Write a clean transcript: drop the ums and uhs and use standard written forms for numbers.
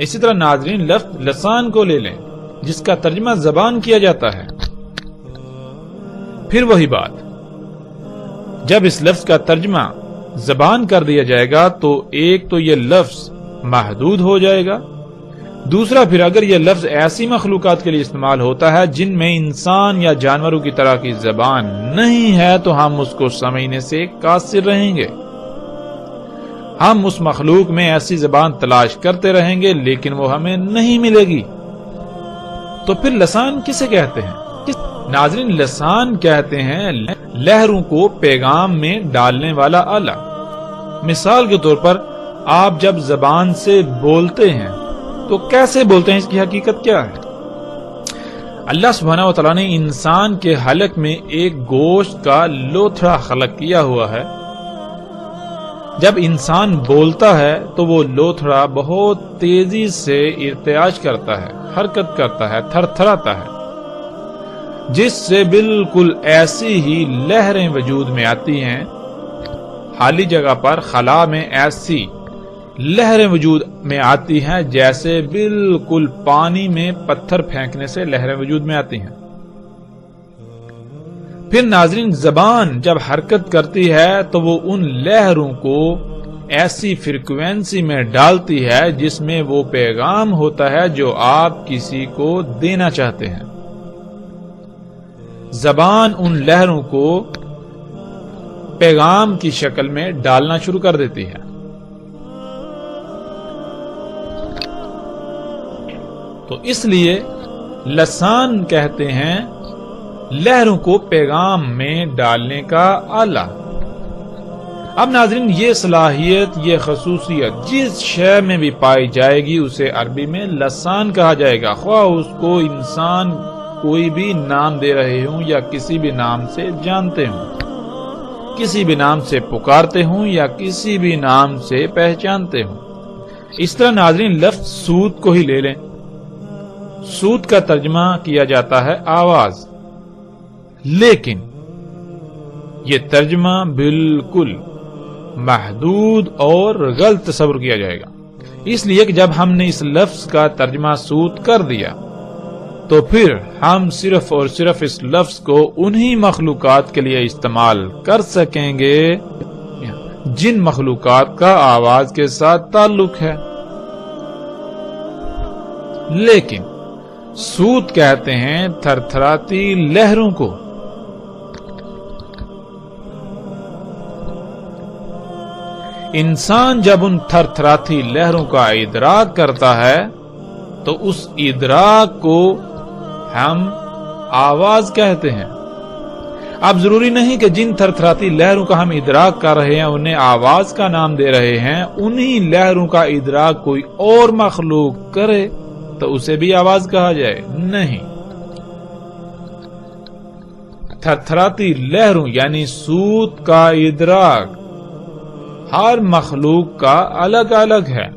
اسی طرح ناظرین لفظ لسان کو لے لیں جس کا ترجمہ زبان کیا جاتا ہے. پھر وہی بات، جب اس لفظ کا ترجمہ زبان کر دیا جائے گا تو ایک تو یہ لفظ محدود ہو جائے گا، دوسرا پھر اگر یہ لفظ ایسی مخلوقات کے لیے استعمال ہوتا ہے جن میں انسان یا جانوروں کی طرح کی زبان نہیں ہے تو ہم اس کو سمجھنے سے قاصر رہیں گے. ہم اس مخلوق میں ایسی زبان تلاش کرتے رہیں گے لیکن وہ ہمیں نہیں ملے گی. تو پھر لسان کسے کہتے ہیں؟ ناظرین لسان کہتے ہیں لہروں کو پیغام میں ڈالنے والا آلہ. مثال کے طور پر آپ جب زبان سے بولتے ہیں تو کیسے بولتے ہیں، اس کی حقیقت کیا ہے؟ اللہ سبحانہ و تعالیٰ نے انسان کے حلق میں ایک گوشت کا لوتھڑا خلق کیا ہوا ہے. جب انسان بولتا ہے تو وہ لوتھڑا بہت تیزی سے ارتعاش کرتا ہے، حرکت کرتا ہے، تھر تھراتا ہے، جس سے بالکل ایسی ہی لہریں وجود میں آتی ہیں. خالی جگہ پر خلا میں ایسی لہریں وجود میں آتی ہیں جیسے بالکل پانی میں پتھر پھینکنے سے لہریں وجود میں آتی ہیں. پھر ناظرین زبان جب حرکت کرتی ہے تو وہ ان لہروں کو ایسی فریکوینسی میں ڈالتی ہے جس میں وہ پیغام ہوتا ہے جو آپ کسی کو دینا چاہتے ہیں. زبان ان لہروں کو پیغام کی شکل میں ڈالنا شروع کر دیتی ہے. تو اس لیے لسان کہتے ہیں لہروں کو پیغام میں ڈالنے کا آلہ. اب ناظرین یہ صلاحیت، یہ خصوصیت جس شے میں بھی پائی جائے گی اسے عربی میں لسان کہا جائے گا، خواہ اس کو انسان کوئی بھی نام دے رہے ہوں یا کسی بھی نام سے جانتے ہوں، کسی بھی نام سے پکارتے ہوں یا کسی بھی نام سے پہچانتے ہوں. اس طرح ناظرین لفظ سود کو ہی لے لیں. سود کا ترجمہ کیا جاتا ہے آواز، لیکن یہ ترجمہ بالکل محدود اور غلط تصور کیا جائے گا، اس لیے کہ جب ہم نے اس لفظ کا ترجمہ سود کر دیا تو پھر ہم صرف اور صرف اس لفظ کو انہی مخلوقات کے لیے استعمال کر سکیں گے جن مخلوقات کا آواز کے ساتھ تعلق ہے. لیکن سود کہتے ہیں تھر تھراتی لہروں کو. انسان جب ان تھر تھراتی لہروں کا ادراک کرتا ہے تو اس ادراک کو ہم آواز کہتے ہیں. اب ضروری نہیں کہ جن تھر تھراتی لہروں کا ہم ادراک کر رہے ہیں انہیں آواز کا نام دے رہے ہیں، انہی لہروں کا ادراک کوئی اور مخلوق کرے تو اسے بھی آواز کہا جائے. نہیں، تھر تھراتی لہروں یعنی سود کا ادراک ہر مخلوق کا الگ الگ ہے.